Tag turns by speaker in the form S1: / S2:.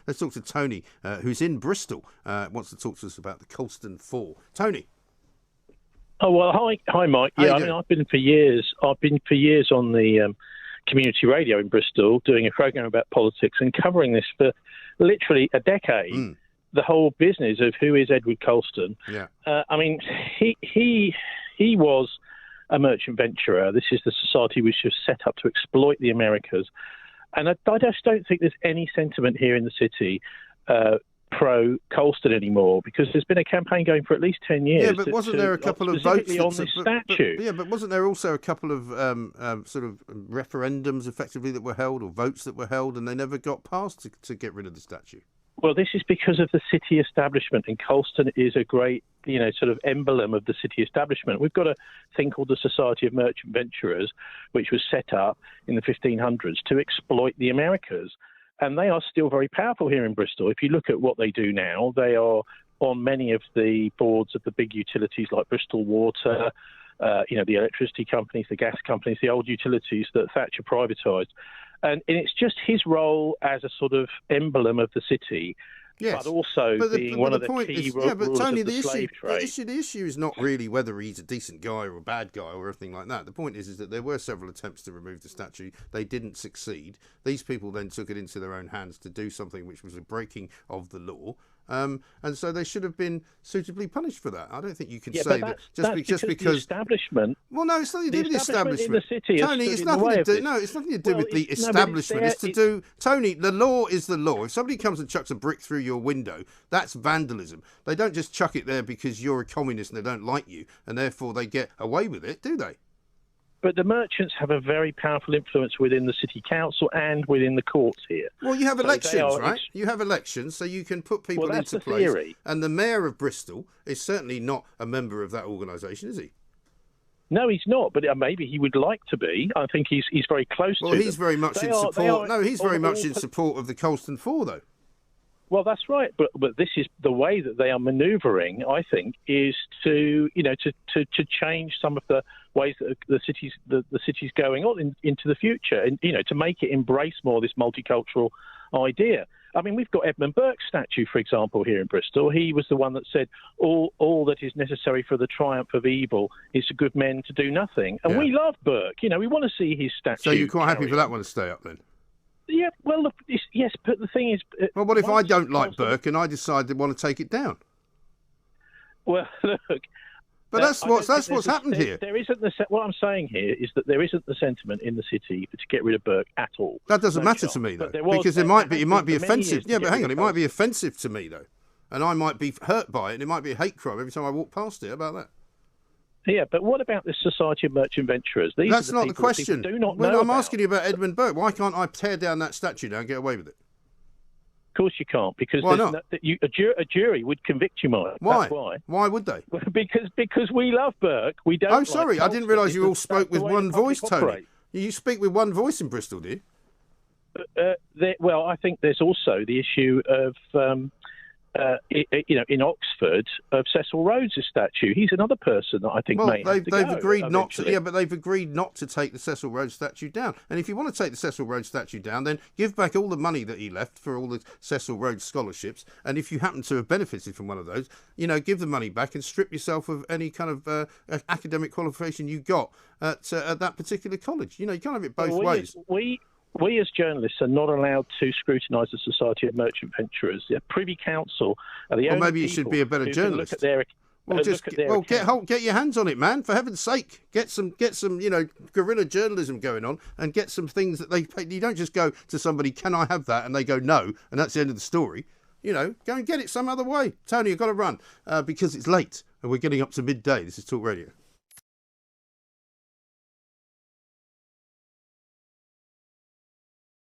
S1: Let's talk to Tony, who's in Bristol, wants to talk to us about the Colston 4. Tony.
S2: Oh, well, hi, Mike. Yeah, I mean, I've been for years on the community radio in Bristol doing a program about politics and covering this for literally a decade. The whole business of who is Edward Colston.
S1: Yeah.
S2: I mean, he was a merchant venturer. This is the society which was set up to exploit the Americas. And I just don't think there's any sentiment here in the city pro-Colston anymore, because there's been a campaign going for at least 10 years.
S1: Yeah, but wasn't there a couple of votes
S2: on this statue?
S1: But wasn't there also a couple of sort of referendums, effectively, that were held, or votes that were held, and they never got passed to get rid of the statue?
S2: Well, this is because of the city establishment, and Colston is a great, sort of emblem of the city establishment. We've got a thing called the Society of Merchant Venturers, which was set up in the 1500s to exploit the Americas. And they are still very powerful here in Bristol. If you look at what they do now, they are on many of the boards of the big utilities like Bristol Water, the electricity companies, the gas companies, the old utilities that Thatcher privatised. And it's just his role as a sort of emblem of the city, but also being one of the key rulers of the slave trade.
S1: The issue is not really whether he's a decent guy or a bad guy or anything like that. The point is that there were several attempts to remove the statue. They didn't succeed. These people then took it into their own hands to do something which was a breaking of the law. And so they should have been suitably punished for that. I don't think you can say that just because
S2: the establishment.
S1: Well, no, it's nothing to do with the establishment.
S2: In the city,
S1: Tony, it's nothing to do. No, it's nothing to do with the establishment. It's to do. Tony, the law is the law. If somebody comes and chucks a brick through your window, that's vandalism. They don't just chuck it there because you're a communist and they don't like you, and therefore they get away with it, do they?
S2: But the merchants have a very powerful influence within the city council and within the courts here.
S1: Well, you have elections, right? You have elections, so you can put people into place.
S2: Theory.
S1: And the mayor of Bristol is certainly not a member of that organisation, is he?
S2: No, he's not. But maybe he would like to be. I think he's very close to.
S1: Well, he's very much in support. No, he's very much in support of the Colston 4, though.
S2: Well, that's right, but this is the way that they are manoeuvring. I think is to change some of the ways that the city's going on into the future, and to make it embrace more this multicultural idea. I mean, we've got Edmund Burke's statue, for example, here in Bristol. He was the one that said all that is necessary for the triumph of evil is for good men to do nothing, and we love Burke. We want to see his statue.
S1: So you're quite happy for that one to stay up then?
S2: Yeah, well, look, yes, but the thing is...
S1: well, what if I don't like Burke and I decide to want to take it down?
S2: Well, look...
S1: But that's what's happened here.
S2: There isn't what I'm saying here is that there isn't the sentiment in the city to get rid of Burke at all.
S1: That doesn't matter to me, though, because it might be offensive. Yeah, but hang on, it might be offensive to me, though. And I might be hurt by it, and it might be a hate crime every time I walk past it. How about that?
S2: Yeah, but what about this Society of Merchant Venturers?
S1: That's not the question.
S2: I'm
S1: asking you about Edmund Burke. Why can't I tear down that statue now and get away with it?
S2: Of course you can't, because
S1: why not?
S2: A jury would convict you, Mike.
S1: Why?
S2: That's why.
S1: Why would they?
S2: Because we love Burke. We don't.
S1: Oh, sorry, I didn't realise you all spoke with one voice, Tony. You speak with one voice in Bristol, do you?
S2: Well, I think there's also the issue of. In Oxford, of Cecil Rhodes' statue. He's another person that I think
S1: they've agreed not to. Yeah, but they've agreed not to take the Cecil Rhodes statue down. And if you want to take the Cecil Rhodes statue down, then give back all the money that he left for all the Cecil Rhodes scholarships. And if you happen to have benefited from one of those, give the money back and strip yourself of any kind of academic qualification you got at that particular college. You can't have it both ways.
S2: We as journalists are not allowed to scrutinise the Society of Merchant Venturers. The Privy Council are the only
S1: maybe you
S2: people
S1: should be a better journalist.
S2: Look at their
S1: get your hands on it, man. For heaven's sake, get some guerrilla journalism going on, and get some things that they. You don't just go to somebody, can I have that, and they go no, and that's the end of the story. Go and get it some other way. Tony, you've got to run because it's late and we're getting up to midday. This is Talk Radio.